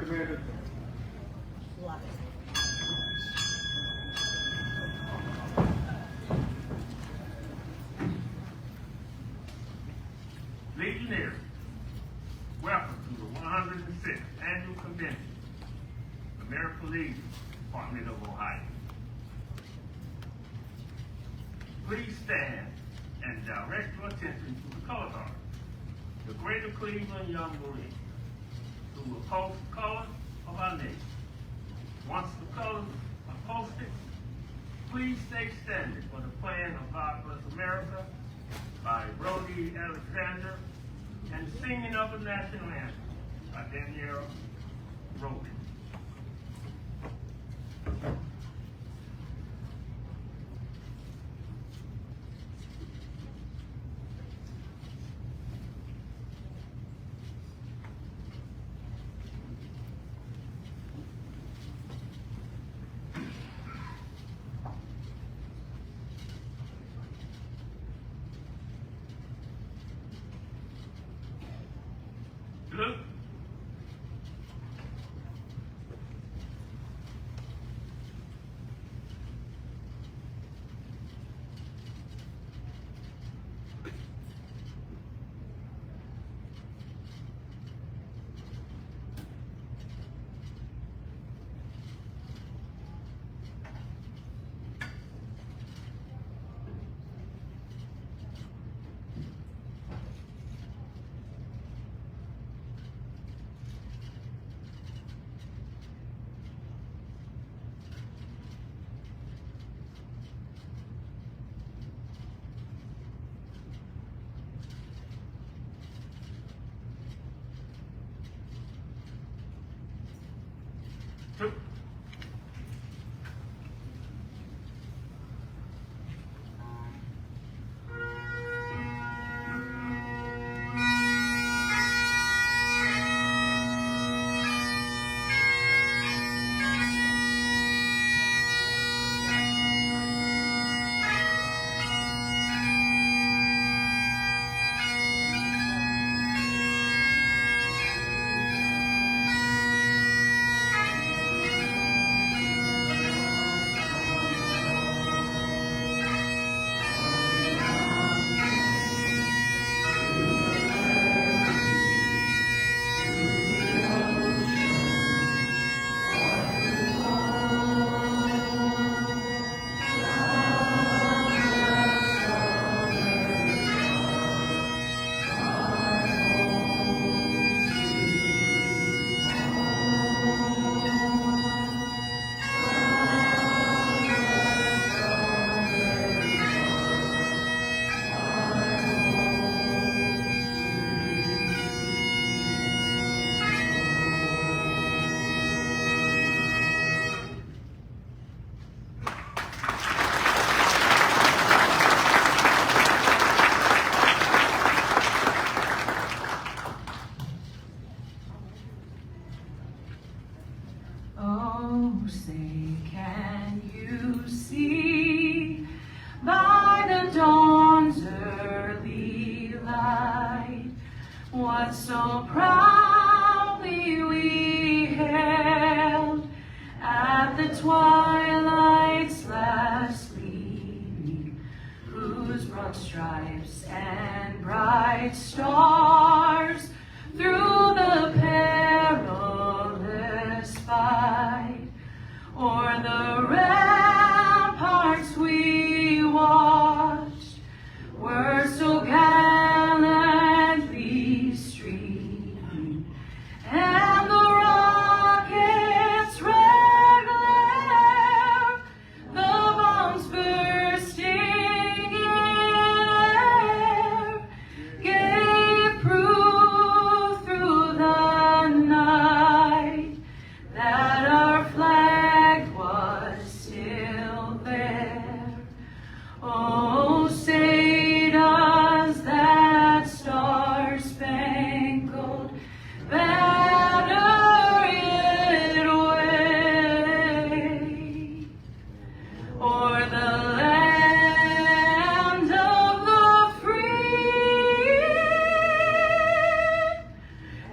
recommended. Love it. Legionnaires, welcome to the 106th Annual Convention, American Legion, Department of Ohio. Please stand and direct your attention to the color guard, the Greater Cleveland Young Marines, who will post the colors of our nation. Once the colors are posted, please stay standing for the playing of God Bless America by Brody Alexander and singing of the national anthem by Danielle Roby. Luke. Two. Oh, say, can you see by the dawn's early light what so proudly we hailed at the twilight's last gleaming, whose broad stripes and bright stars through the perilous fight o'er the ramparts we watched were so gallantly streaming, and the rocket's red glare, the bombs bursting in air, gave proof through the night that our flag was still there. Oh, say does that star-spangled banner yet wave o'er the land of the free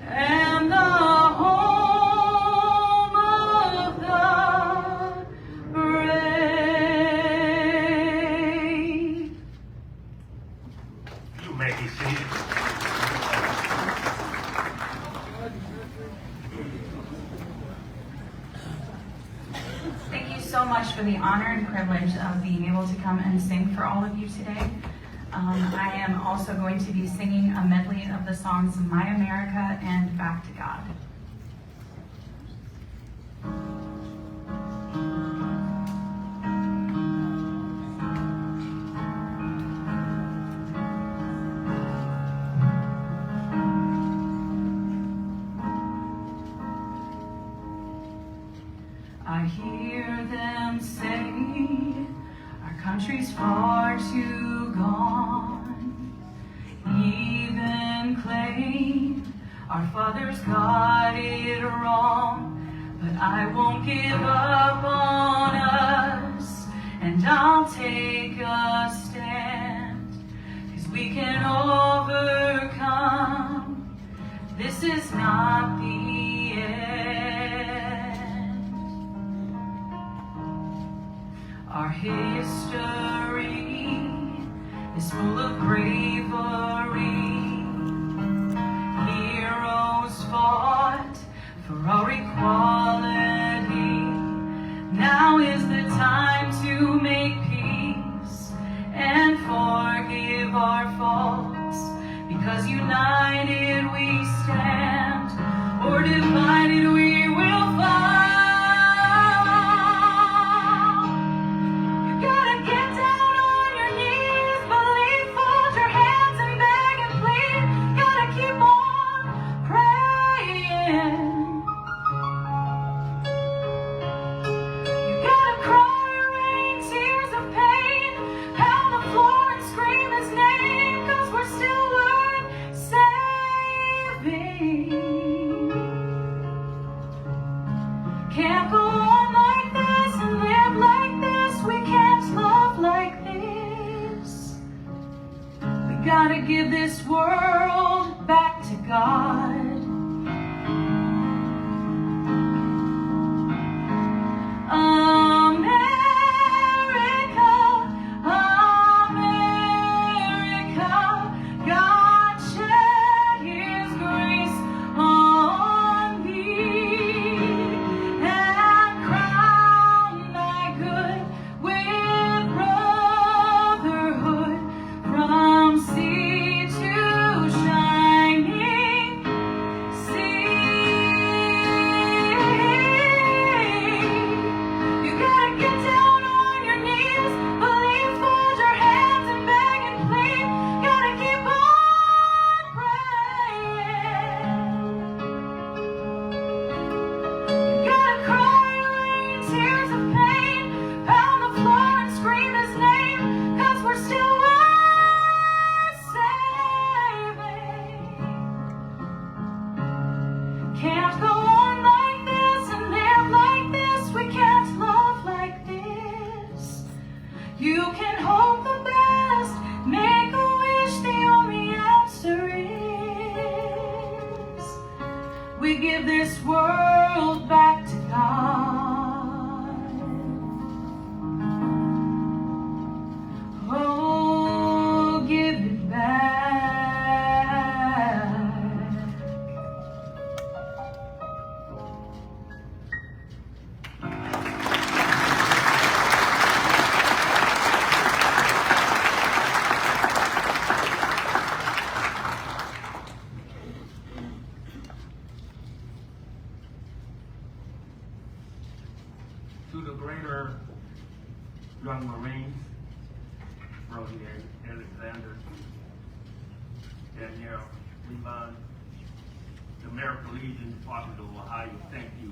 and the home Be seated. Thank you so much for the honor and privilege of being able to come and sing for all of you today. I am also going to be singing a medley of the songs My America and Back to God. I hear them say our country's far too gone, even claim our fathers got it wrong, but I won't give up on us, and I'll take a stand, 'cause we can overcome. This is not the end. Our history is full of bravery. Heroes fought for our equality. Now is the time to make peace and forgive our faults, because united we stand, or divided we will fall. Can't go on like this and live like this. We can't love like this. We gotta give this world back to God. America, America, God shed His grace on thee, and crown thy good with brotherhood, from sea to shining sea. You gotta get down on your knees, believe, fold your hands and beg and plead. Gotta keep on praying. You gotta cry, rain, tears of pain, pound the floor and scream His name, 'cause we're still worth saving. Can't go on like this and live like this. We can't love like this. You can hope the best, make a wish, the only answer is we give this world back to God. Oh, give it back. To the greater young Marines, Rosie Alexander, Danielle Levon, the American Legion Department of Ohio, thank you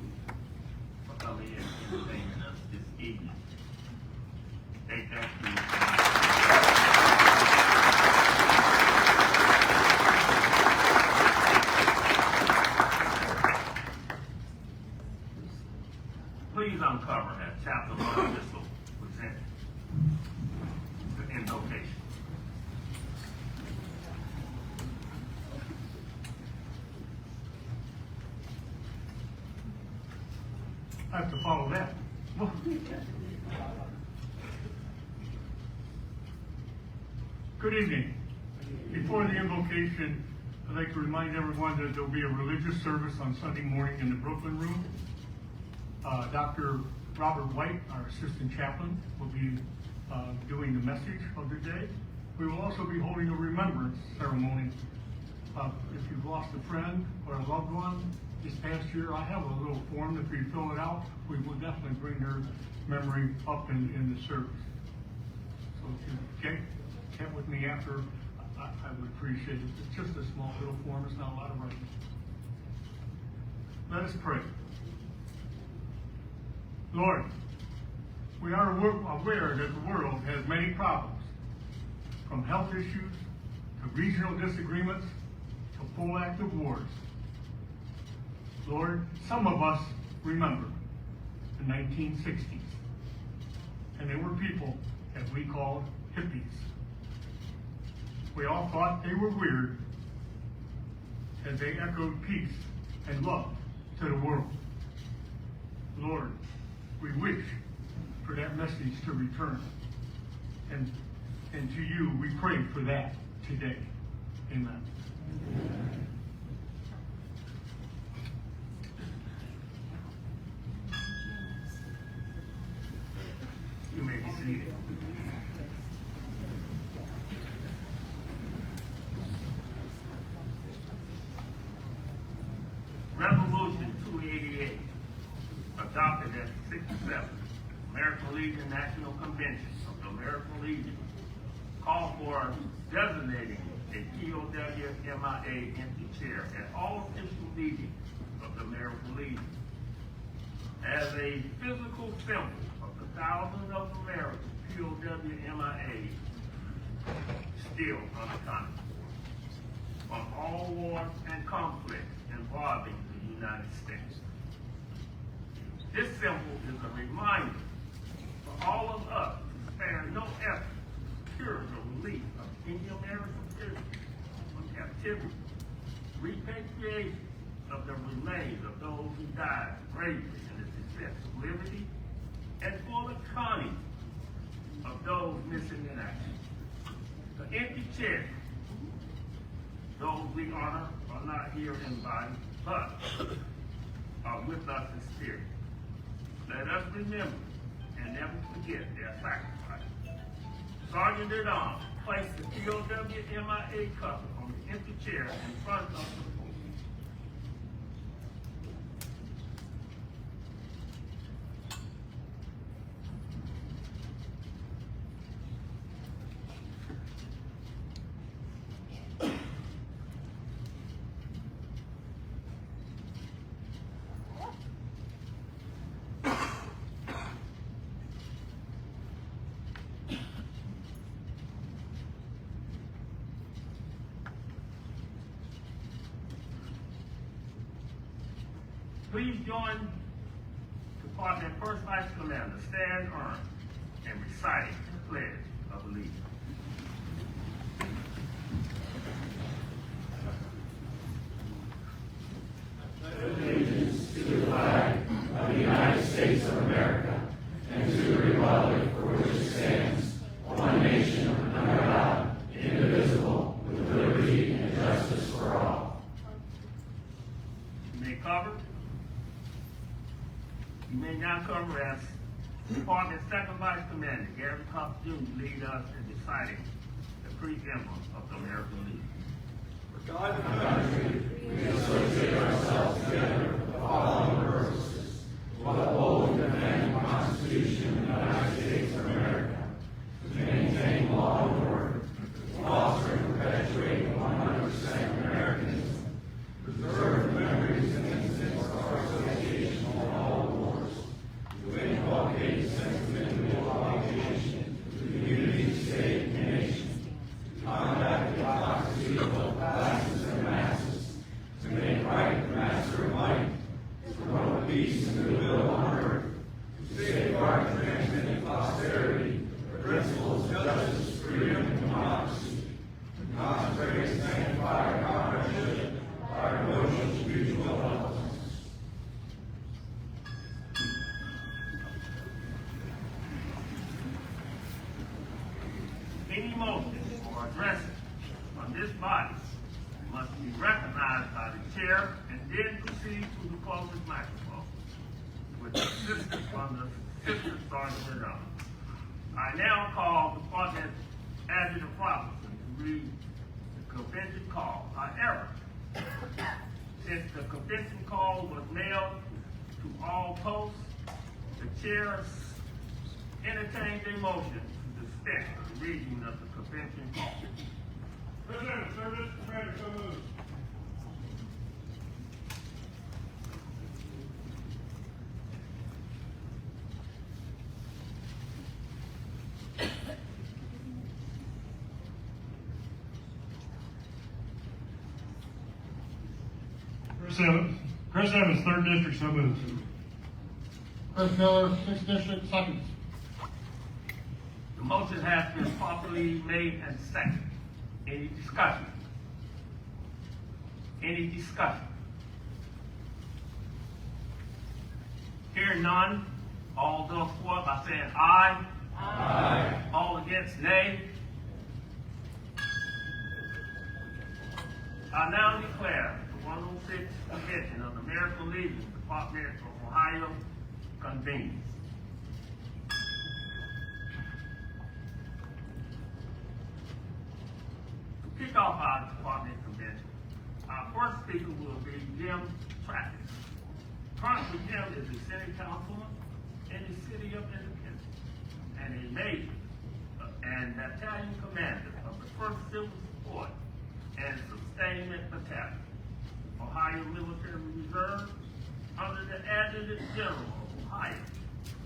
for coming in and entertaining us this evening. They thank you. Please uncover at chapter 1, this will present the invocation. I have to follow that. Good evening. Before the invocation, I'd like to remind everyone that there'll be a religious service on Sunday morning in the Brooklyn Room. Dr. Robert White, our assistant chaplain, will be doing the message of the day. We will also be holding a remembrance ceremony. If you've lost a friend or a loved one this past year, I have a little form. If you fill it out, we will definitely bring their memory up in the service. So if you get with me after, I would appreciate it. It's just a small little form. It's not a lot of writing. Let us pray. Lord, we are aware that the world has many problems, from health issues to regional disagreements to full active wars. Lord, some of us remember the 1960s, and there were people that we called hippies. We all thought they were weird as they echoed peace and love to the world. Lord, we wish for that message to return. And to you, we pray for that today. Amen. You may be seated. Resolution 288, adopted at the 67th American Legion National Convention of the American Legion, called for designating a POW-MIA empty chair at all official meetings of the American Legion as a physical symbol of the thousands of American POW-MIA still unaccounted for on all wars and conflicts involving the United States. This symbol is a reminder for all of us to spare no effort to secure the relief of Indian American prisoners from captivity, repatriation of the remains of those who died bravely in the defense of liberty, and for the conning of those missing in action. The empty chair, those we honor are not here in body, but are with us in spirit. Let us remember and never forget their sacrifice. Sergeant at Arms placed the POW-MIA cover on the empty chair in front of the podium. Please join Department First Vice Commander Stan Ern in reciting the Pledge of Allegiance. Allegiance to the flag of the United States of America and to the republic for which it stands, one nation under God, indivisible, with liberty and justice for all. You may cover. You may now cover as Department Second Vice Commander Gary Cox Jr. lead us in reciting the preamble of the American Legion. For God and the country, we associate ourselves together for the following purposes: to uphold and defend the Constitution of the United States of America, to maintain law and order, to foster and perpetuate 100% Americanism, preserve the memories and incidents of our association on all wars, to inculcate sentiment of obligation to the unity, state, and nation, to combat the hypocrisy of both classes and masses, to make right the master of might, to promote peace and goodwill on earth, to safeguard and transmit posterity the principles of justice, freedom, and democracy, to concentrate and sanctify our comradeship, our devotion to mutual help. Any motion or addressing from this body must be recognized by the chair and then proceed to the closest microphone with the assistance from the assistant sergeant at arms. I now call upon the adjutant Robinson to read the convention call. However, since the convention call was mailed to all posts, the chair entertains a motion to dispense the reading of the convention call. President, service, Commander, so moved. Chris Evans, 3rd District, so moved. Chris Miller, 6th District, seconds. The motion has been properly made and seconded. Any discussion? Any discussion? Hearing none, all those for by saying aye. Aye. All against nay. I now declare the 106th Convention of the American Legion Department of Ohio convened. To kick off our department convention, our first speaker will be Jim Travis. Currently, Jim is a city councilman in the city of Independence and a major and battalion commander of the 1st Civil Support and Sustainment Battalion, Ohio Military Reserve, under the Adjutant General of Ohio,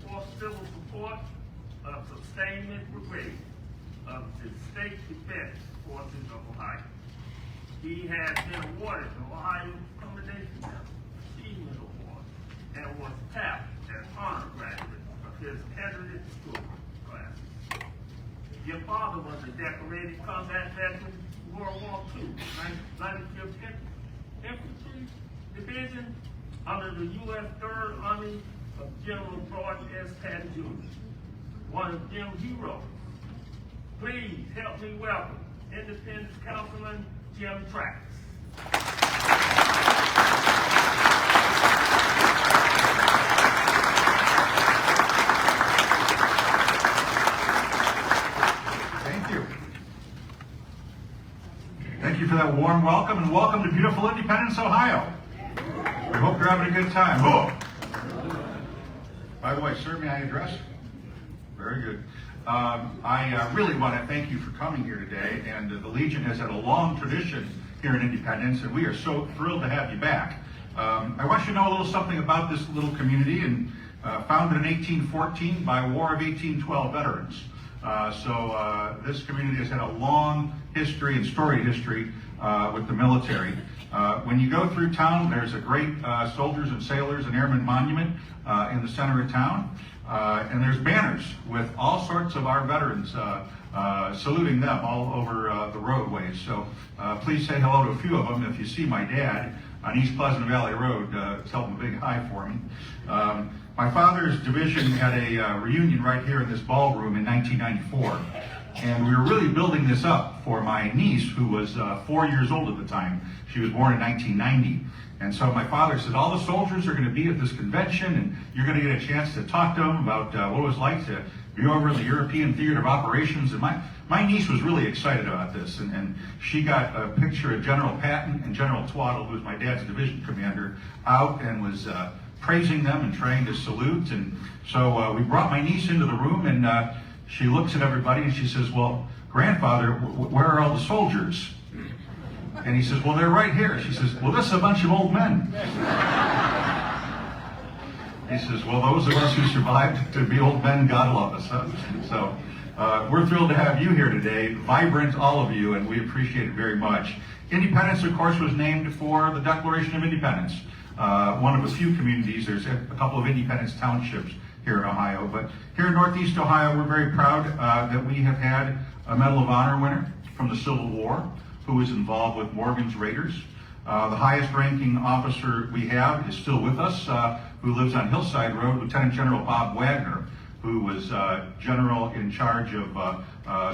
4th Civil Support of Sustainment Brigade of the State Defense Forces of Ohio. He has been awarded the Ohio Commendation Medal, Achievement Award, and was tapped as honor graduate of his candidate school classes. Your father was a decorated combat veteran, World War II, 95th Infantry Division, under the U.S. 3rd Army of General George S. Patton Jr., one of Jim's heroes. Please help me welcome Independence Councilman Jim Travis. Thank you. Thank you for that warm welcome, and welcome to beautiful Independence, Ohio. We hope you're having a good time. Oh. By the way, sir, may I address? Very good. I really want to thank you for coming here today, and the Legion has had a long tradition here in Independence, and we are so thrilled to have you back. I want you to know a little something about this little community, and founded in 1814 by War of 1812 veterans. This community has had a long history and storied history with the military. When you go through town, there's a great soldiers and sailors and airmen monument in the center of town. And there's banners with all sorts of our veterans saluting them all over the roadways. So please say hello to a few of them. If you see my dad on East Pleasant Valley Road, tell him a big hi for me. My father's division had a reunion right here in this ballroom in 1994. And we were really building this up for my niece, who was 4 years old at the time. She was born in 1990. And so my father said, all the soldiers are going to be at this convention, and you're going to get a chance to talk to them about what it was like to be over in the European Theater of Operations. And my niece was really excited about this, and she got a picture of General Patton and General Twaddle, who was my dad's division commander, out and was praising them and trying to salute. And so we brought my niece into the room, and she looks at everybody and she says, well, grandfather, where are all the soldiers? And he says, well, they're right here. She says, well, this is a bunch of old men. He says, well, those of us who survived to be old men, God love us. Huh? So we're thrilled to have you here today, vibrant, all of you, and we appreciate it very much. Independence, of course, was named for the Declaration of Independence. One of a few communities. There's a couple of Independence townships here in Ohio. But here in Northeast Ohio, we're very proud that we have had a Medal of Honor winner from the Civil War who was involved with Morgan's Raiders. The highest ranking officer we have is still with us, who lives on Hillside Road, Lieutenant General Bob Wagner, who was general in charge of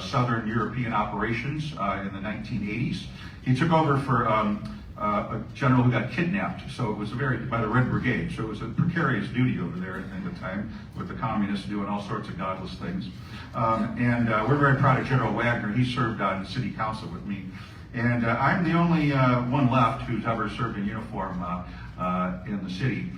Southern European operations in the 1980s. He took over for a general who got kidnapped, so it was by the Red Brigade, so it was a precarious duty over there at the time with the communists doing all sorts of godless things. And we're very proud of General Wagner. He served on city council with me. And I'm the only one left who's ever served in uniform in the city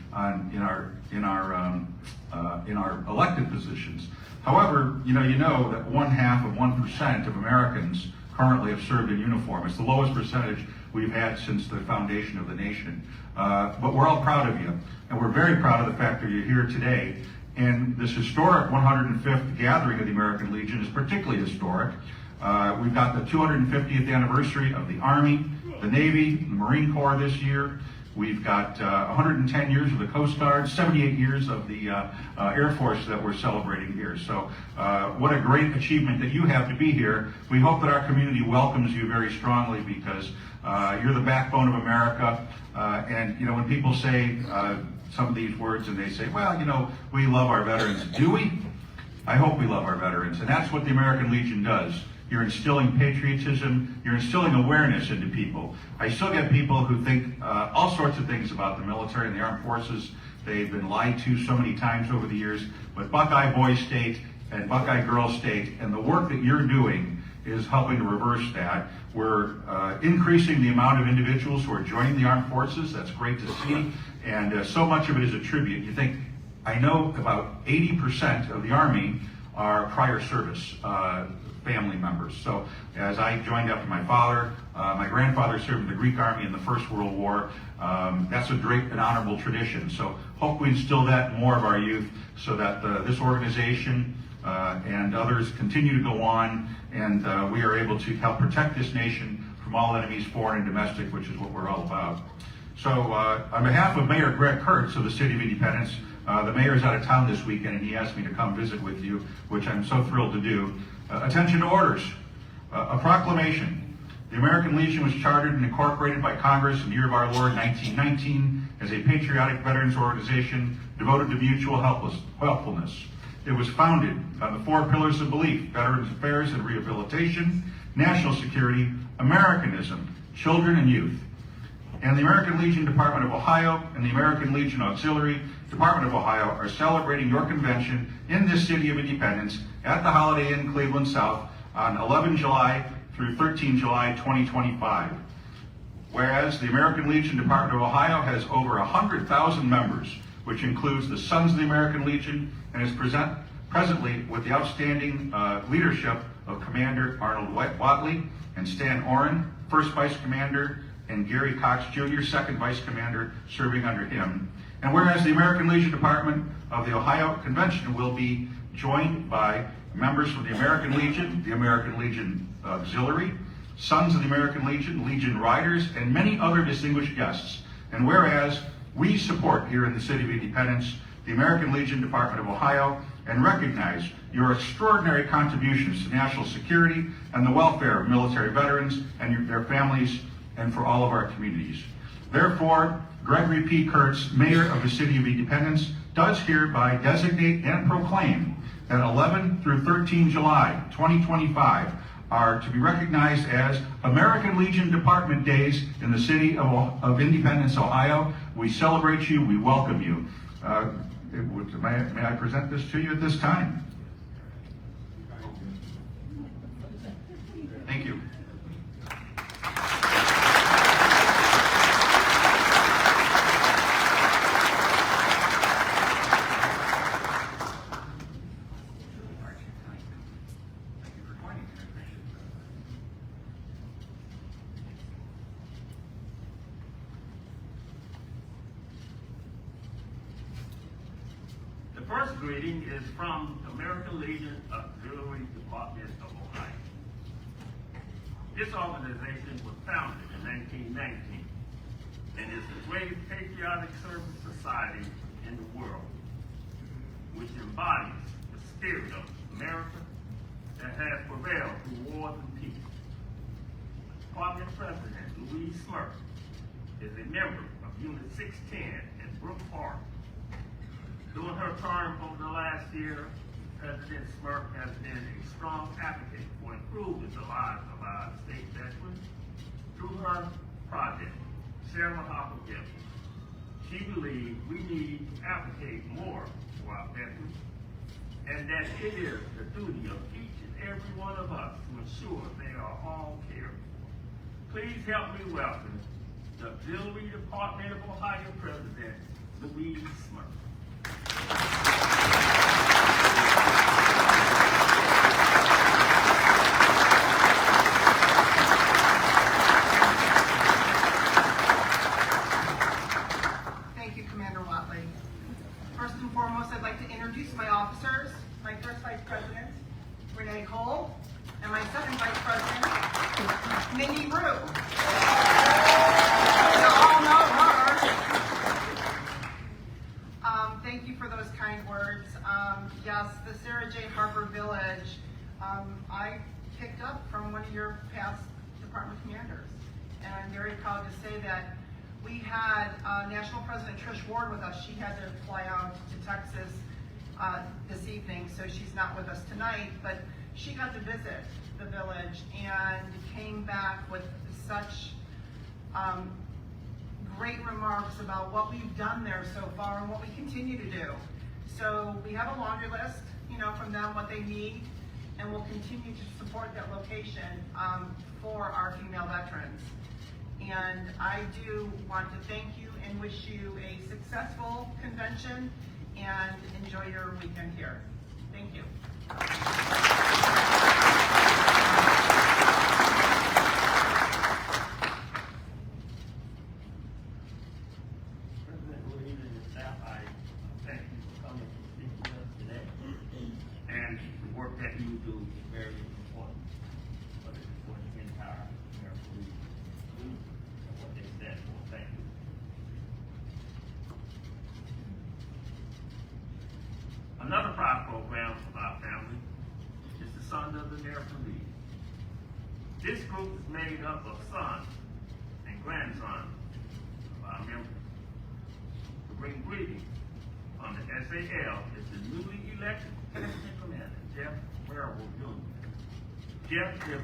in our elected positions. However, you know that 0.5% of Americans currently have served in uniform. It's the lowest percentage we've had since the foundation of the nation. But we're all proud of you, and we're very proud of the fact that you're here today. And this historic 105th gathering of the American Legion is particularly historic. We've got the 250th anniversary of the Army, the Navy, the Marine Corps this year. We've got 110 years of the Coast Guard, 78 years of the Air Force that we're celebrating here. So what a great achievement that you have to be here. We hope that our community welcomes you very strongly because you're the backbone of America. And when people say some of these words and they say, well, we love our veterans. Do we? I hope we love our veterans. And that's what the American Legion does. You're instilling patriotism. You're instilling awareness into people. I still get people who think all sorts of things about the military and the armed forces. They've been lied to so many times over the years. But Buckeye Boy State and Buckeye Girl State and the work that you're doing is helping to reverse that. We're increasing the amount of individuals who are joining the armed forces. That's great to see. And so much of it is a tribute. You think, I know about 80% of the Army are prior service family members. So as I joined after my father, my grandfather served in the Greek Army in the First World War. That's a great and honorable tradition. So hope we instill that in more of our youth so that this organization and others continue to go on and we are able to help protect this nation from all enemies, foreign and domestic, which is what we're all about. So on behalf of Mayor Greg Kurtz of the City of Independence, the mayor's out of town this weekend and he asked me to come visit with you, which I'm so thrilled to do. Attention to orders. A proclamation. The American Legion was chartered and incorporated by Congress in the year of our Lord 1919 as a patriotic veterans organization devoted to mutual helpfulness. It was founded on the 4 pillars of belief: veterans affairs and rehabilitation, national security, Americanism, children and youth. And the American Legion Department of Ohio and the American Legion Auxiliary Department of Ohio are celebrating your convention in this City of Independence at the Holiday Inn Cleveland South on 11 July through 13 July 2025. Whereas the American Legion Department of Ohio has over 100,000 members, which includes the Sons of the American Legion, and is presently with the outstanding leadership of Commander Arnold Watley and Stan Oren, First Vice Commander, and Gary Cox Jr., Second Vice Commander, serving under him. And whereas the American Legion Department of the Ohio Convention will be joined by members from the American Legion Auxiliary, Sons of the American Legion, Legion Riders, and many other distinguished guests. And whereas we support here in the City of Independence the American Legion Department of Ohio and recognize your extraordinary contributions to national security and the welfare of military veterans and their families and for all of our communities. Therefore, Gregory P. Kurtz, Mayor of the City of Independence, does hereby designate and proclaim that 11 through 13 July 2025 are to be recognized as American Legion Department Days in the City of Independence, Ohio. We celebrate you, we welcome you. May I present this to you at this time? Thank you. The first greeting is from the American Legion Auxiliary Department of Ohio. This organization was founded in 1919 and is the greatest patriotic service society in the world, which embodies the spirit of America that has prevailed through wars and peace. Department President Louise Smurf is a member of Unit 610 in Brook Park. During her term over the last year, President Smurf has been a strong advocate for improving the lives of our state veterans through her project, Sarah Hopper Gift. She believes we need to advocate more for our veterans, and that it is the duty of each and every one of us to ensure they are all cared for. Please help me welcome the Auxiliary Department of Ohio President, Louise Smurf. Thank you, Commander Watley. First and foremost, I'd like to introduce my officers, my first Vice President, Renee Cole, and my second Vice President, Mindy Rue. You all know her. Thank you for those kind words. Yes, the Sarah J. Harper Village, I picked up from one of your past department commanders. And I'm very proud to say that we had National President Trish Ward with us. She had to fly out to Texas this evening, so she's not with us tonight, but she got to visit the village and came back with such great remarks about what we've done there so far and what we continue to do. So we have a laundry list, from them, what they need, and we'll continue to support that location for our female veterans. And I do want to thank you and wish you a successful convention and enjoy your weekend here. Thank you. President Louise and your staff, I thank you for coming to speak to us today. And the work that you do is very important for the entire American community and what they stand for. Thank you. Another pride program of our family is the Sons of the American League. This group is made up of sons and grandsons of our members. To bring greetings on the SAL is the newly elected Lieutenant Commander, Jeff Werewolf Jr.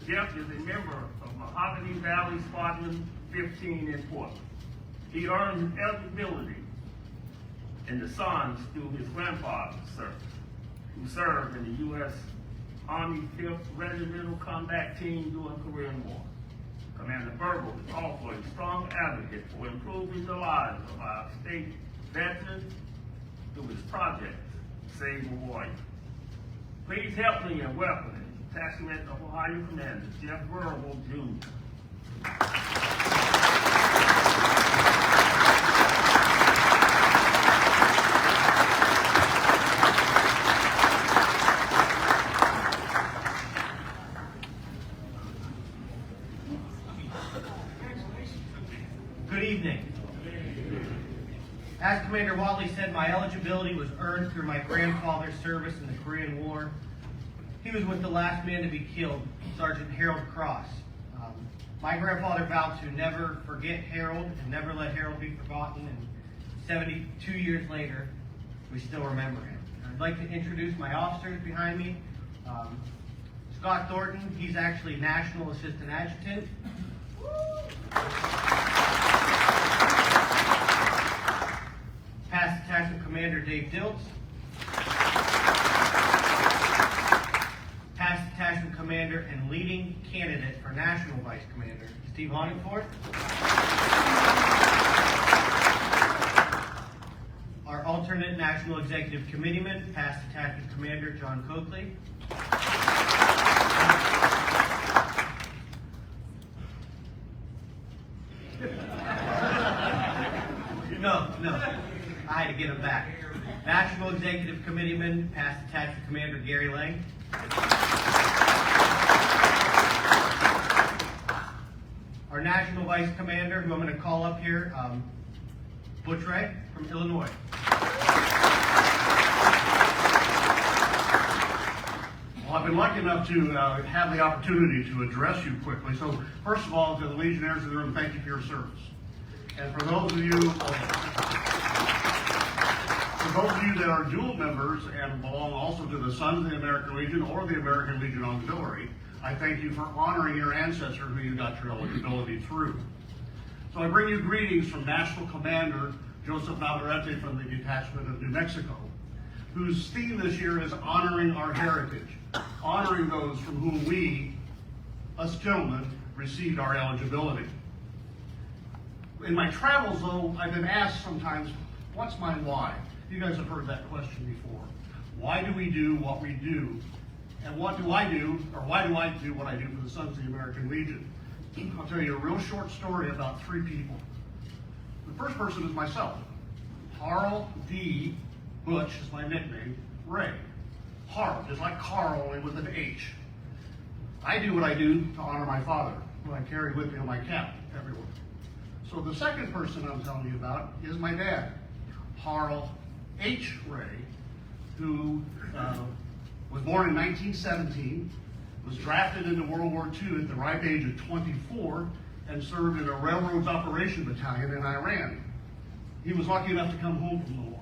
Jeff is a member of Mahogany Valley Squadron 15 in Portland. He earned his eligibility in the Sons through his grandfather's service, who served in the U.S. Army 5th Regimental Combat Team during the Korean War. Commander Burble is also a strong advocate for improving the lives of our state veterans through his project, Save a Warrior. Please help me in welcoming Detachment of Ohio Commander Jeff Werewolf Jr. Good evening. As Commander Watley said, my eligibility was earned through my grandfather's service in the Korean War. He was with the last man to be killed, Sergeant Harold Cross. My grandfather vowed to never forget Harold and never let Harold be forgotten, and 72 years later, we still remember him. I'd like to introduce my officers behind me. Scott Thornton, he's actually National Assistant Adjutant. Past Detachment Commander Dave Diltz. Past Detachment Commander and leading candidate for National Vice Commander, Steve Honigford. Our alternate National Executive Committeeman, past Detachment Commander John Coakley. No, I had to get him back. National Executive Committeeman, past Detachment Commander Gary Lang. Our National Vice Commander, who I'm going to call up here, Butch Ray from Illinois. Well, I've been lucky enough to have the opportunity to address you quickly. So, first of all, to the Legionnaires in the room, thank you for your service. And for those of you For those of you that are dual members and belong also to the Sons of the American Legion or the American Legion Auxiliary, I thank you for honoring your ancestor who you got your eligibility through. So I bring you greetings from National Commander Joseph Navarrete from the Detachment of New Mexico, whose theme this year is honoring our heritage, honoring those from whom we, us gentlemen, received our eligibility. In my travels, though, I've been asked sometimes, what's my why? You guys have heard that question before. Why do we do what we do? And what do I do, or why do I do what I do for the Sons of the American Legion? I'll tell you a real short story about 3 people. The first person is myself. Harl D. Butch is my nickname, Ray. Harl, just like Carl, only with an H. I do what I do to honor my father, who I carry with me on my cap everywhere. So the second person I'm telling you about is my dad, Harl H. Ray, who was born in 1917, was drafted into World War II at the ripe age of 24, and served in a railroads operation battalion in Iran. He was lucky enough to come home from the war.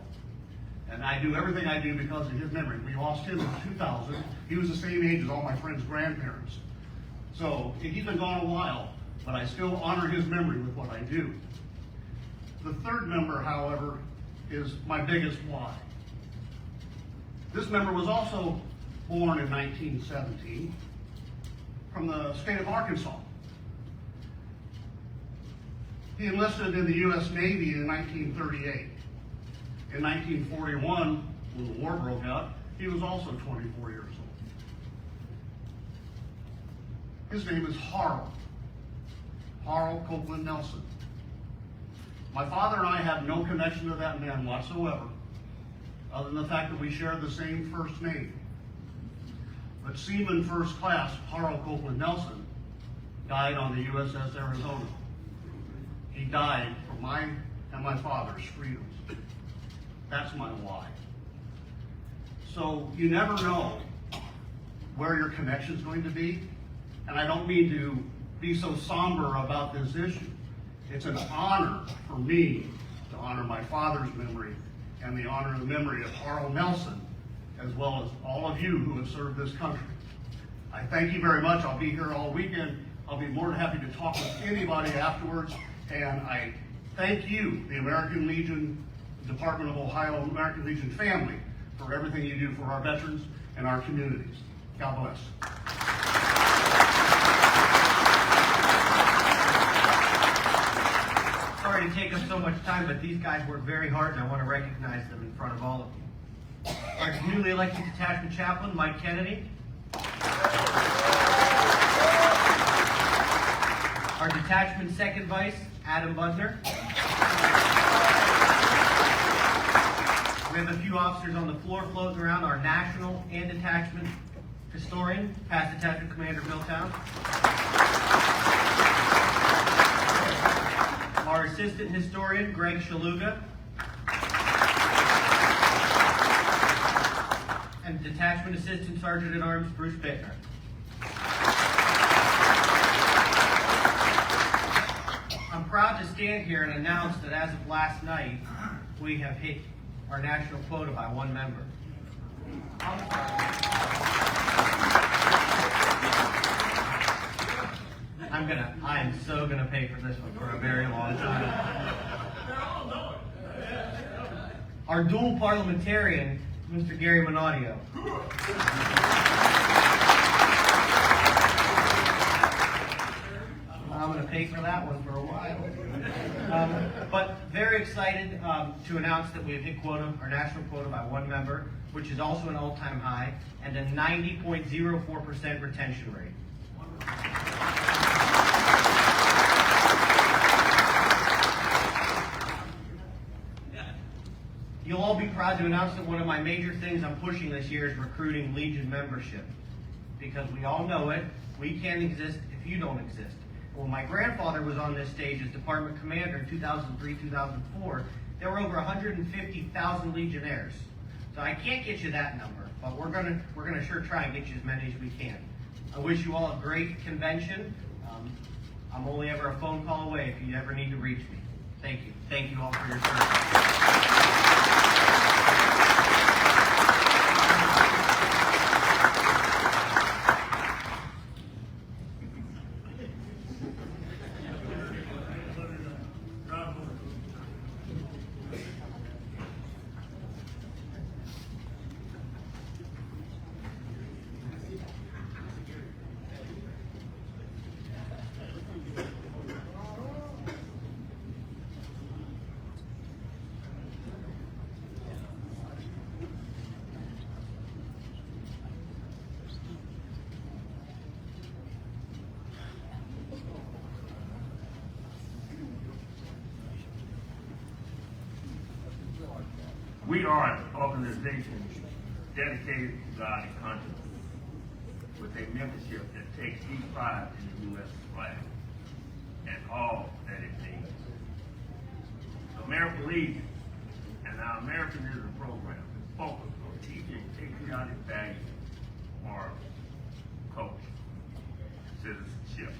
And I do everything I do because of his memory. We lost him in 2000. He was the same age as all my friends' grandparents. So he's been gone a while, but I still honor his memory with what I do. The third member, however, is my biggest why. This member was also born in 1917 from the state of Arkansas. He enlisted in the U.S. Navy in 1938. In 1941, when the war broke out, he was also 24 years old. His name is Harl Copeland Nelson. My father and I have no connection to that man whatsoever, other than the fact that we share the same first name. But Seaman First Class Harl Copeland Nelson died on the USS Arizona. He died for mine and my father's freedoms. That's my why. So you never know where your connection is going to be, and I don't mean to be so somber about this issue. It's an honor for me to honor my father's memory and the honor and the memory of Harl Nelson, as well as all of you who have served this country. I thank you very much. I'll be here all weekend. I'll be more than happy to talk with anybody afterwards, and I thank you, the American Legion, Department of Ohio American Legion family, for everything you do for our veterans and our communities. God bless. Sorry to take up so much time, but these guys work very hard, and I want to recognize them in front of all of you. Our newly elected detachment chaplain, Mike Kennedy. Our detachment second vice, Adam Budner. We have a few officers on the floor floating around. Our national and detachment historian, past detachment commander Bill Towns. Our assistant historian, Greg Shaluga. And detachment assistant sergeant at arms, Bruce Bittner. I'm proud to stand here and announce that as of last night, we have hit our national quota by 1 member. I am so gonna pay for this one for a very long time. Our dual parliamentarian, Mr. Gary Minaudio. I'm gonna pay for that one for a while. But very excited to announce that we have hit quota, our national quota, by 1 member, which is also an all-time high, and a 90.04% retention rate. You'll all be proud to announce that one of my major things I'm pushing this year is recruiting Legion membership. Because we all know it, we can't exist if you don't exist. When my grandfather was on this stage as department commander in 2003-2004, there were over 150,000 Legionnaires. So I can't get you that number, but we're gonna sure try and get you as many as we can. I wish you all a great convention. I'm only ever a phone call away if you ever need to reach me. Thank you. Thank you all for your service. We are an organization dedicated to God and country, with a membership that takes deep pride in the U.S. flag and all that it means. The American Legion and our Americanism program is focused on teaching patriotic values, morals, culture, citizenship.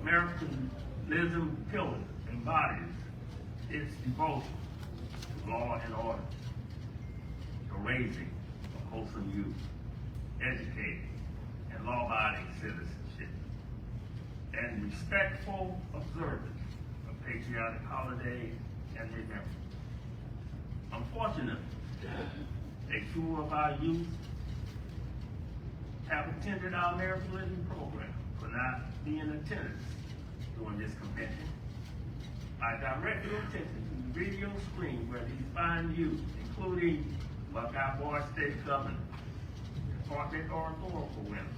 Americanism pillars embodies its devotion to law and order, to raising a wholesome youth, educated and law-abiding citizenship, and respectful observance of patriotic holidays and remembrance. Unfortunately, a few of our youth have attended our American Legion program for not being in attendance during this convention. I direct your attention to the video screen where these fine youth, including Buckeye Boy State Governor, Department Oratorical winners,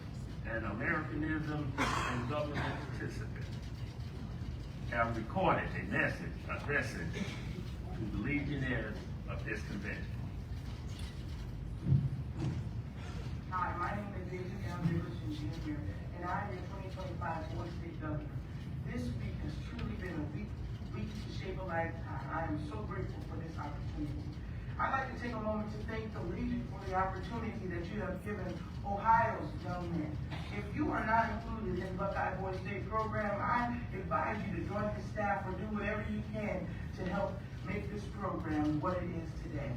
and Americanism and government participants, have recorded a message addressing to the legionnaires of this convention. Hi, my name is David L. Dickerson Jr., and I am the 2025 Board State Governor. This week has truly been a week to shape a lifetime. I am so grateful for this opportunity. I'd like to take a moment to thank the Legion for the opportunity that you have given Ohio's young men. If you are not included in Buckeye Boy State program, I advise you to join the staff or do whatever you can to help make this program what it is today.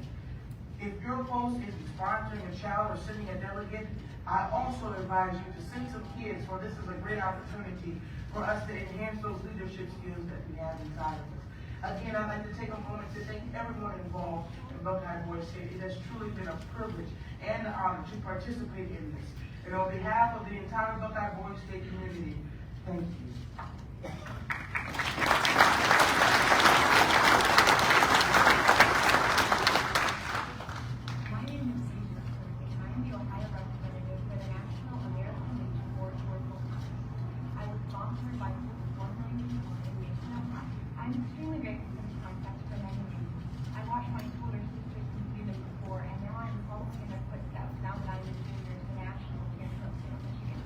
If your post is sponsoring a child or sending a delegate, I also advise you to send some kids, for this is a great opportunity for us to enhance those leadership skills that we have inside of us. Again, I'd like to take a moment to thank everyone involved in Buckeye Boy State. It has truly been a privilege and an honor to participate in this. And on behalf of the entire Buckeye Boy State community, thank you. My name is Cesar, and I am the Ohio representative for the National American Legion Board for Culture. I was sponsored by One Million People in Mason, Ohio. I'm extremely grateful for this contact for many reasons. I watched my older sisters do this before, and now I'm following in their footsteps now that I'm a junior to the National here in Hillsdale, Michigan.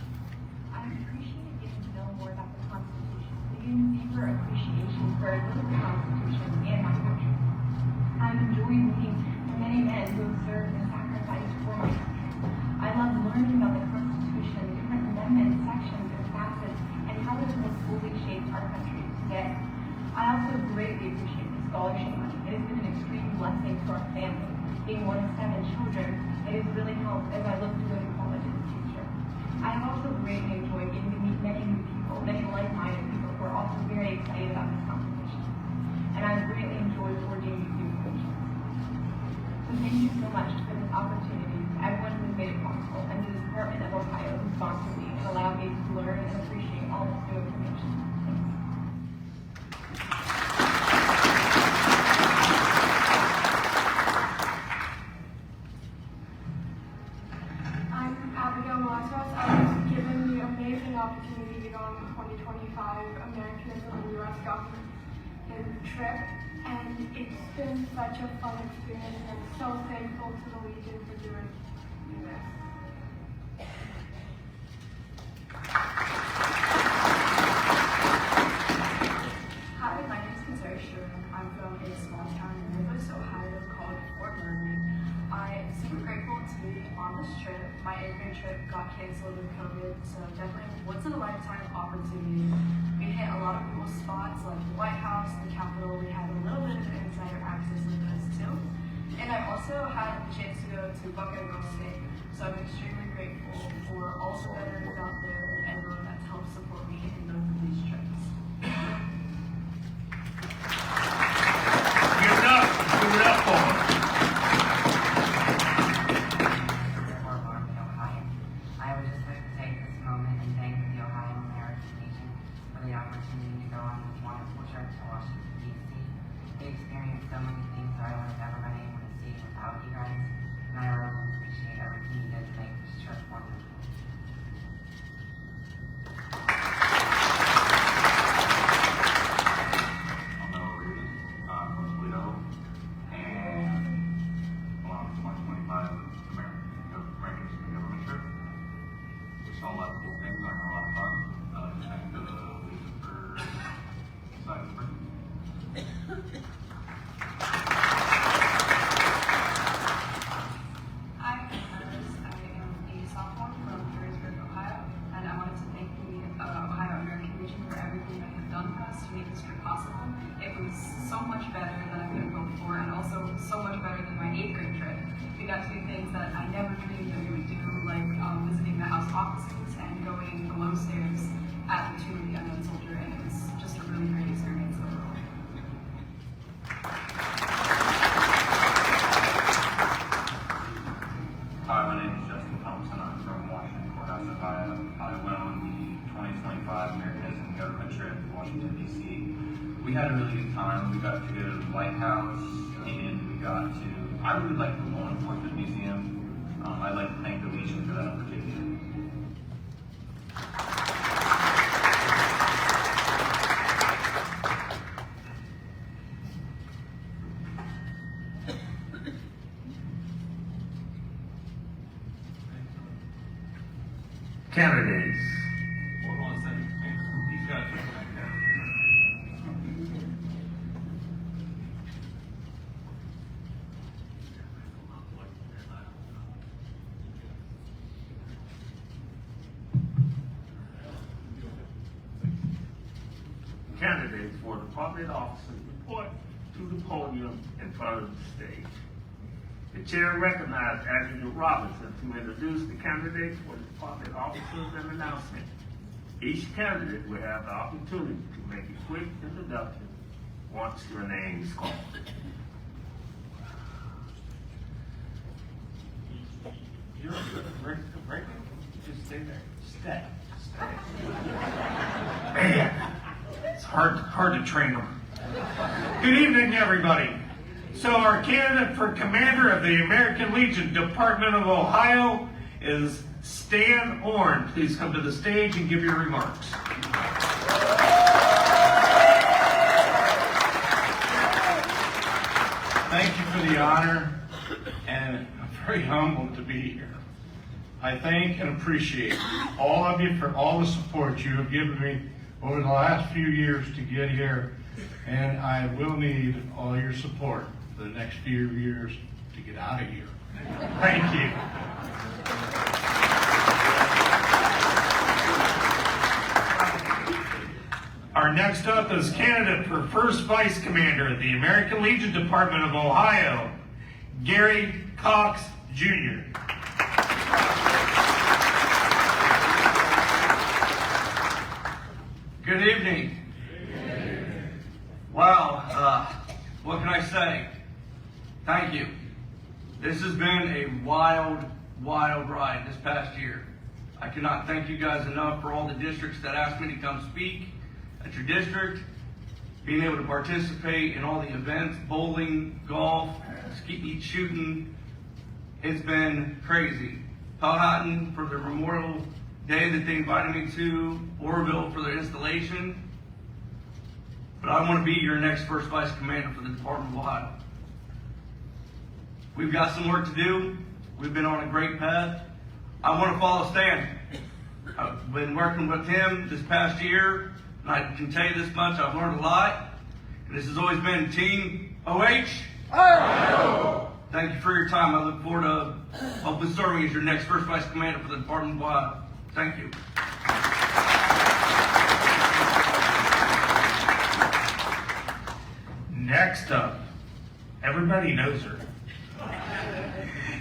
I've appreciated getting to know more about the Constitution, leading a deeper appreciation for the Constitution and my country. I've enjoyed meeting the many men who have served and sacrificed for my country. I love learning about the Constitution, different amendments, sections, and facets, and how it has fully shaped our country today. I also greatly appreciate the scholarship money. It has been an extreme blessing to our family. Being one of 7 children, it has really helped as I look to go to college in the future. I have also greatly enjoyed getting to meet many new people, many like-minded people who are also very excited about this competition. And I've greatly enjoyed forging these new friendships. So thank you so much for this opportunity, to everyone who has made it possible, and to the Department of Ohio who sponsored me and allowed me to learn and appreciate all this new information. Thanks. I'm Abigail Matos. I was given the amazing opportunity to go on the 2025 Americanism and U.S. Government trip, and it's been such a fun experience, and I'm so thankful to the Legion for doing this. Hi, my name is Kinsari Sherman. I'm from a small town in Memphis, Ohio called Fort Laramie. I am super grateful to be on this trip. My 8th grade trip got canceled with COVID, so definitely once in a lifetime opportunity. We hit a lot of cool spots like the White House, the Capitol. We had a little bit of insider access with us too. And I also had the chance to go to Buckeye Boy State, so I'm extremely grateful for all the veterans out there and everyone that's helped support me in both of these trips. Give it up for us. I would just like to take this moment and thank the Ohio American Legion for the opportunity to go on this wonderful trip to Washington, D.C. We experienced so many things that I would have never been able to see without you guys, and I really appreciate everything you did to make this trip wonderful. saw a lot of cool things, I had a lot of fun. Thank the Legion for deciding to bring me. Hi, I am a sophomore from Perrysburg, Ohio, and I wanted to thank the Ohio American Legion for everything they have done for us to make this trip possible. It was so much better than I could have hoped for, and also so much better than my 8th grade trip. We got to do things that I never dreamed that we would do, like visiting the house offices and going below stairs at the Tomb of the Unknown Soldier, and it was just a really great experience overall. Hi, my name is Justin Thompson. I'm from Washington Courthouse, Ohio. I went on the 2025 Americanism and Government trip to Washington, D.C. We had a really good time. We got to go to the White House, and we got to, I really like the Law Enforcement Museum. I'd like to thank the Legion for that in particular. Candidates. Hold on a second. He's got to take it back down. Candidates for department officers report to the podium in front of the stage. The chair recognizes Adjutant Robinson to introduce the candidates for the department officers and announcement. Each candidate will have the opportunity to make a quick introduction once your name is called. You're right. Just stay there. Stay. Man, it's hard to train them. Good evening, everybody. So our candidate for commander of the American Legion Department of Ohio is Stan Orn. Please come to the stage and give your remarks. Thank you for the honor, and I'm very humbled to be here. I thank and appreciate all of you for all the support you have given me over the last few years to get here, and I will need all your support for the next few years to get out of here. Thank you. Our next up is candidate for first vice commander of the American Legion Department of Ohio, Gary Cox, Jr. Good evening. Wow, what can I say? Thank you. This has been a wild ride this past year. I cannot thank you guys enough for all the districts that asked me to come speak at your district, being able to participate in all the events, bowling, golf, skeet shooting. It's been crazy. Powhatan for their Memorial Day that they invited me to, Oroville for their installation. But I want to be your next first vice commander for the Department of Ohio. We've got some work to do. We've been on a great path. I want to follow Stan. I've been working with him this past year, and I can tell you this much, I've learned a lot. And this has always been Team OH. Thank you for your time. I look forward to hopefully serving as your next first vice commander for the Department of Ohio. Thank you. Next up, everybody knows her.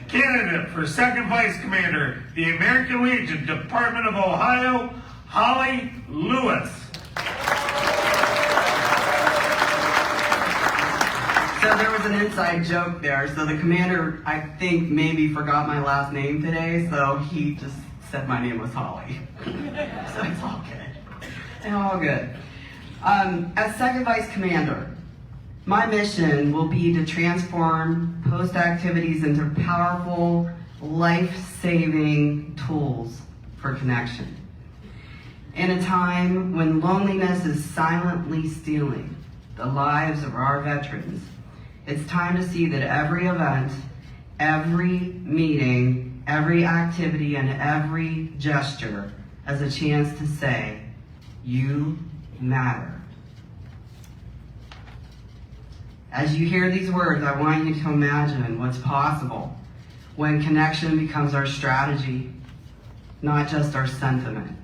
Candidate for second vice commander, the American Legion Department of Ohio, Holly Lewis. So there was an inside joke there. So the commander, I think, maybe forgot my last name today, so he just said my name was Holly. So it's all good. It's all good. As second vice commander, my mission will be to transform post activities into powerful, life-saving tools for connection. In a time when loneliness is silently stealing the lives of our veterans, it's time to see that every event, every meeting, every activity, and every gesture as a chance to say, you matter. As you hear these words, I want you to imagine what's possible when connection becomes our strategy, not just our sentiment.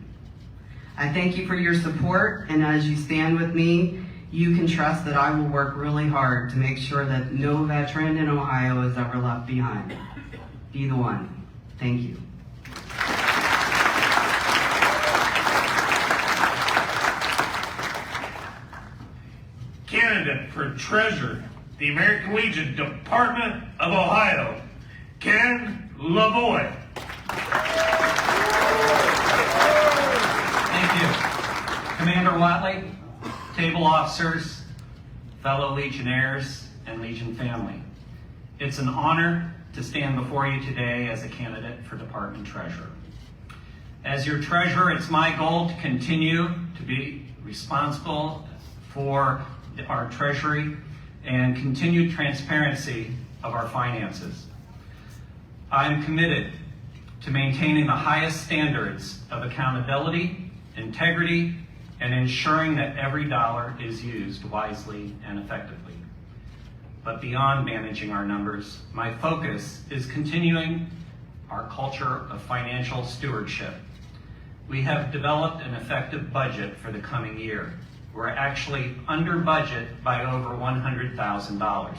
I thank you for your support, and as you stand with me, you can trust that I will work really hard to make sure that no veteran in Ohio is ever left behind. Be the one. Thank you. Candidate for Treasurer, the American Legion Department of Ohio, Ken Lavoie. Thank you. Commander Watley, table officers, fellow Legionnaires, and Legion family. It's an honor to stand before you today as a candidate for Department Treasurer. As your treasurer, it's my goal to continue to be responsible for our treasury and continued transparency of our finances. I'm committed to maintaining the highest standards of accountability, integrity, and ensuring that every dollar is used wisely and effectively. But beyond managing our numbers, my focus is continuing our culture of financial stewardship. We have developed an effective budget for the coming year. We're actually under budget by over $100,000.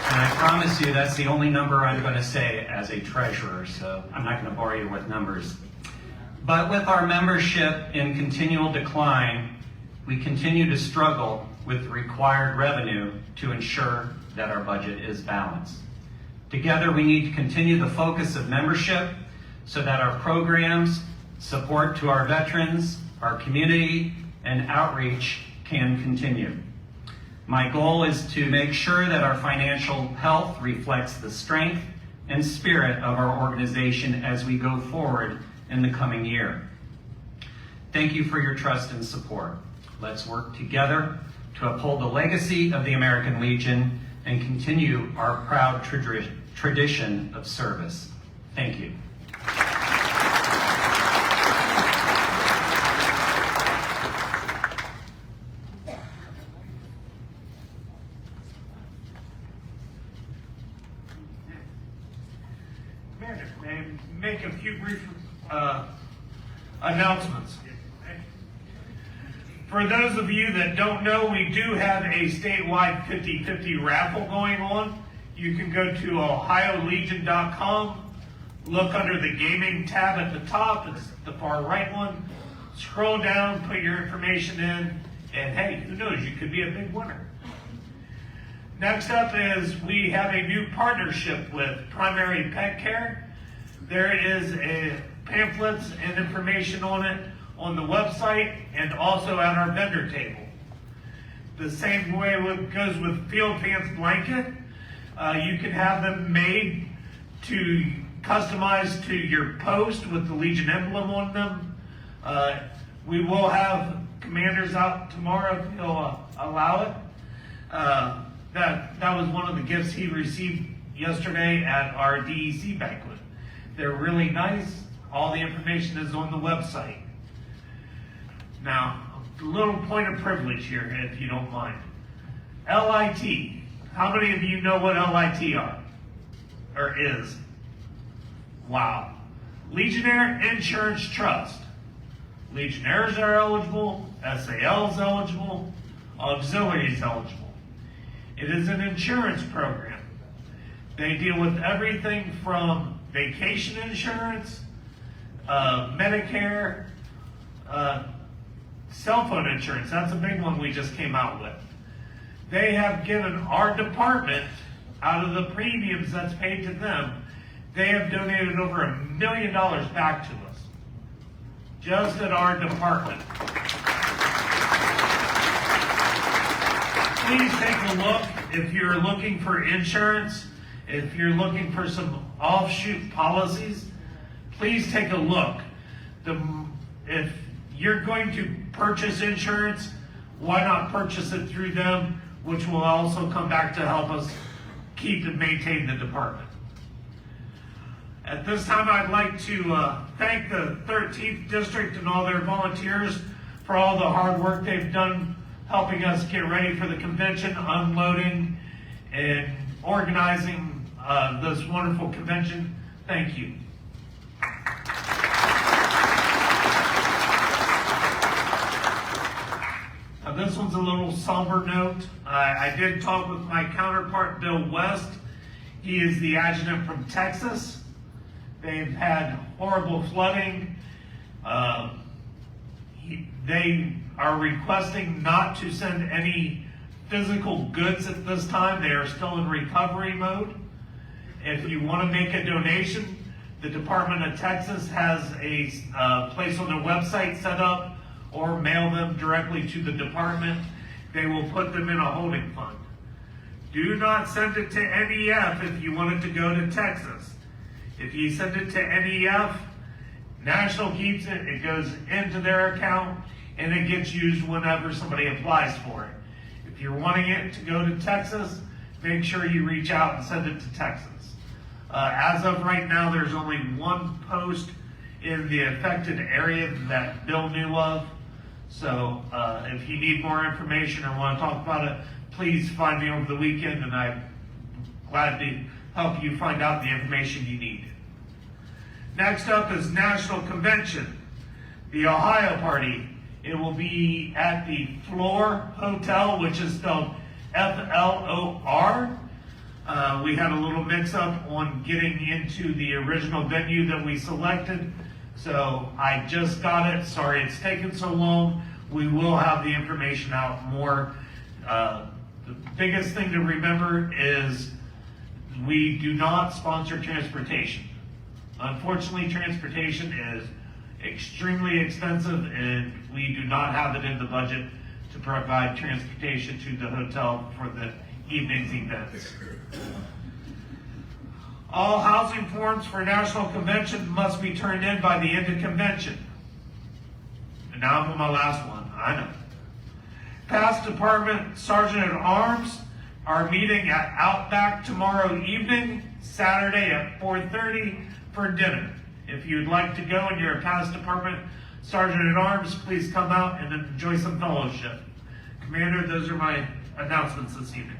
And I promise you that's the only number I'm going to say as a treasurer, so I'm not going to bore you with numbers. But with our membership in continual decline, we continue to struggle with the required revenue to ensure that our budget is balanced. Together, we need to continue the focus of membership so that our programs, support to our veterans, our community, and outreach can continue. My goal is to make sure that our financial health reflects the strength and spirit of our organization as we go forward in the coming year. Thank you for your trust and support. Let's work together to uphold the legacy of the American Legion and continue our proud tradition of service. Thank you. May I make a few brief announcements. For those of you that don't know, we do have a statewide 50-50 raffle going on. You can go to ohiolegion.com, look under the gaming tab at the top, it's the far right one, scroll down, put your information in, and hey, who knows, you could be a big winner. Next up is we have a new partnership with Primary Pet Care. There is pamphlets and information on it on the website and also at our vendor table. The same way it goes with Field Fans Blanket. You can have them made to customize to your post with the Legion emblem on them. We will have commanders out tomorrow if he'll allow it. That was one of the gifts he received yesterday at our DEC banquet. They're really nice. All the information is on the website. Now, a little point of privilege here, if you don't mind. LIT. How many of you know what LIT are? Or is? Wow. Legionnaire Insurance Trust. Legionnaires are eligible, SAL is eligible, auxiliary is eligible. It is an insurance program. They deal with everything from vacation insurance, Medicare, cell phone insurance. That's a big one we just came out with. They have given our department, out of the premiums that's paid to them, they have donated over $1 million back to us. Just at our department. Please take a look if you're looking for insurance, if you're looking for some offshoot policies, please take a look. If you're going to purchase insurance, why not purchase it through them, which will also come back to help us keep and maintain the department. At this time, I'd like to thank the 13th District and all their volunteers for all the hard work they've done helping us get ready for the convention, unloading and organizing this wonderful convention. Thank you. Now, this one's a little somber note. I did talk with my counterpart, Bill West. He is the adjutant from Texas. They've had horrible flooding. They are requesting not to send any physical goods at this time. They are still in recovery mode. If you want to make a donation, the Department of Texas has a place on their website set up, or mail them directly to the department. They will put them in a holding fund. Do not send it to NEF if you want it to go to Texas. If you send it to NEF, National keeps it, it goes into their account, and it gets used whenever somebody applies for it. If you're wanting it to go to Texas, make sure you reach out and send it to Texas. As of right now, there's only one post in the affected area that Bill knew of. So if you need more information or want to talk about it, please find me over the weekend, and I'm glad to help you find out the information you need. Next up is National Convention, the Ohio Party. It will be at the Floor Hotel, which is spelled F-L-O-R. We had a little mix-up on getting into the original venue that we selected, so I just got it. Sorry it's taken so long. We will have the information out more. The biggest thing to remember is we do not sponsor transportation. Unfortunately, transportation is extremely expensive, and we do not have it in the budget to provide transportation to the hotel for the evening's events. All housing forms for National Convention must be turned in by the end of convention. And now I'm on my last one, I know. Past Department Sergeant at Arms are meeting at Outback tomorrow evening, Saturday at 4:30 for dinner. If you'd like to go and you're a past Department Sergeant at Arms, please come out and enjoy some fellowship. Commander, those are my announcements this evening.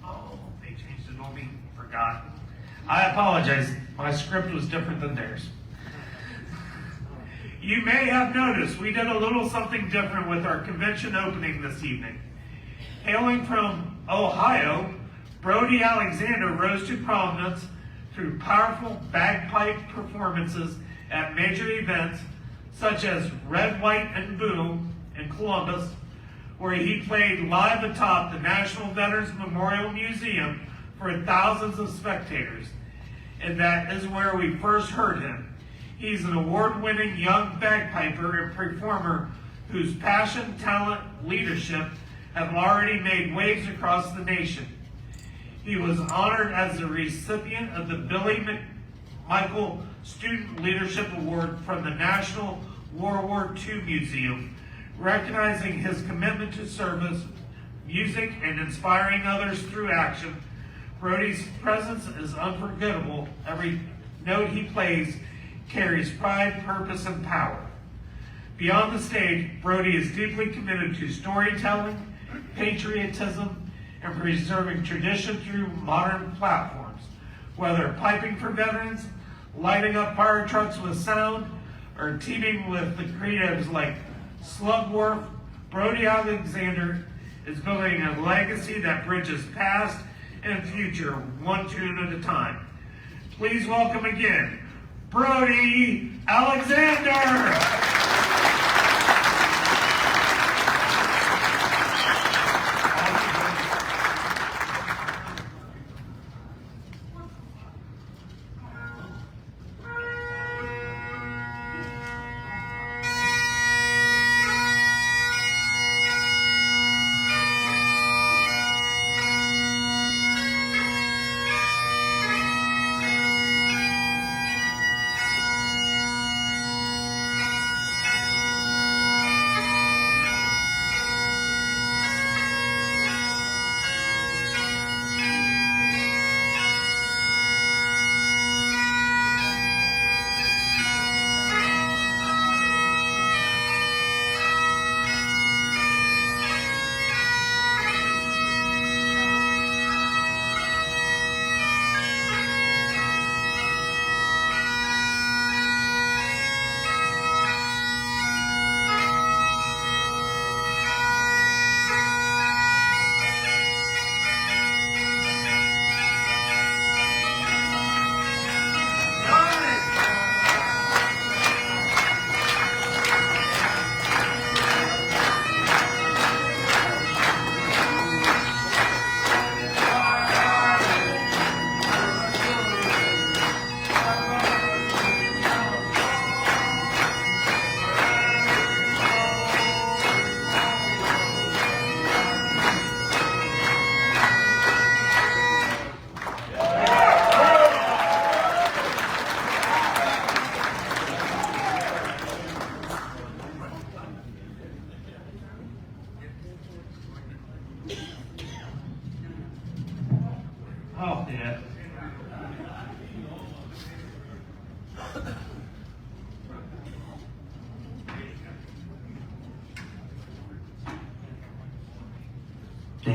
Oh, they changed it on me. Forgot. I apologize. My script was different than theirs. You may have noticed we did a little something different with our convention opening this evening. Hailing from Ohio, Brody Alexander rose to prominence through powerful bagpipe performances at major events such as Red, White, and Boom in Columbus, where he played live atop the National Veterans Memorial Museum for thousands of spectators. And that is where we first heard him. He's an award-winning young bagpiper and performer whose passion, talent, leadership have already made waves across the nation. He was honored as the recipient of the Billy McMichael Student Leadership Award from the National World War II Museum, recognizing his commitment to service, music, and inspiring others through action. Brody's presence is unforgettable. Every note he plays carries pride, purpose, and power. Beyond the stage, Brody is deeply committed to storytelling, patriotism, and preserving tradition through modern platforms. Whether piping for veterans, lighting up fire trucks with sound, or teaming with the creatives like Slugworth, Brody Alexander is building a legacy that bridges past and future one tune at a time. Please welcome again, Brody Alexander!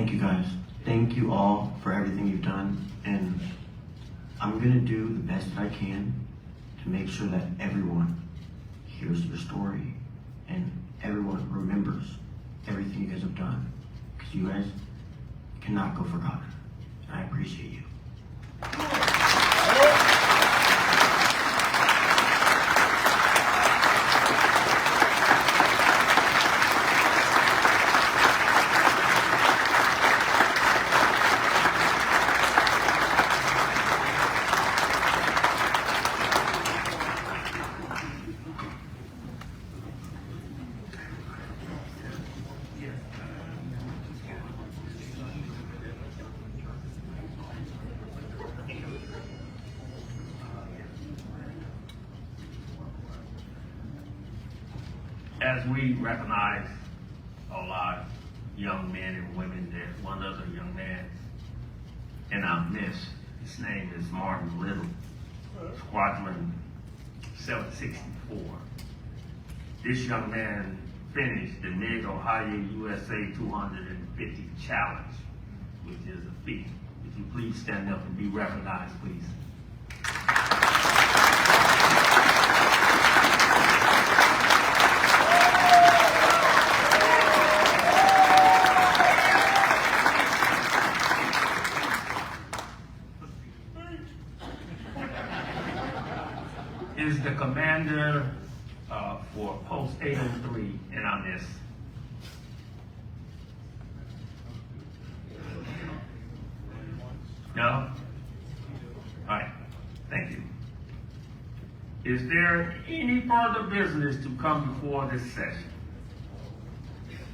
thank you guys. Thank you all for everything you've done, and I'm gonna do the best that I can to make sure that everyone hears your story and everyone remembers everything you guys have done, because you guys cannot go forgotten. And I appreciate you. As we recognize a lot of young men and women, there's one other young man in our midst. His name is Martin Little, Squadron 764. This young man finished the Mid-Ohio USA 250 Challenge, which is a feat. Would you please stand up and be recognized, please? Is the commander for Post 803 in our midst. No? All right, thank you. Is there any further business to come before this session?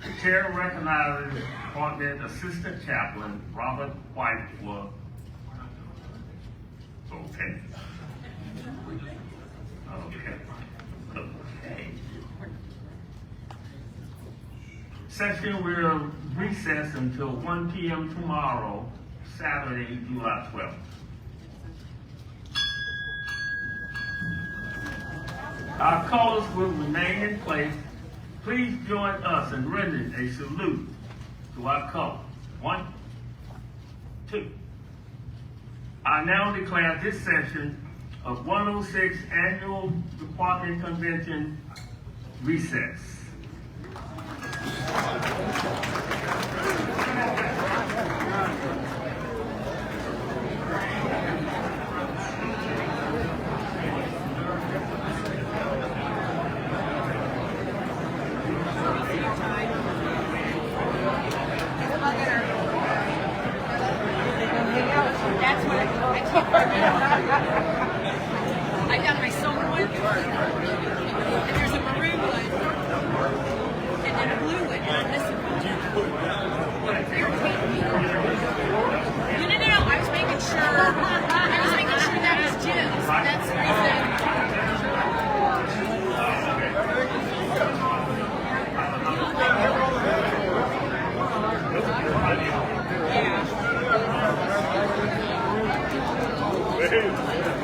The chair recognizes appointed Assistant Chaplain Robert White for, okay. Session will recess until 1 p.m. tomorrow, Saturday, July 12th. Our colors will remain in place. Please join us in rendering a salute to our colors. 1, 2. I now declare this session of 106 Annual Department Convention recess. That's what I got my silver one, and there's a maroon one, and then a blue one, and this one. No, I was making sure that was Jim's. That's the reason. Yeah.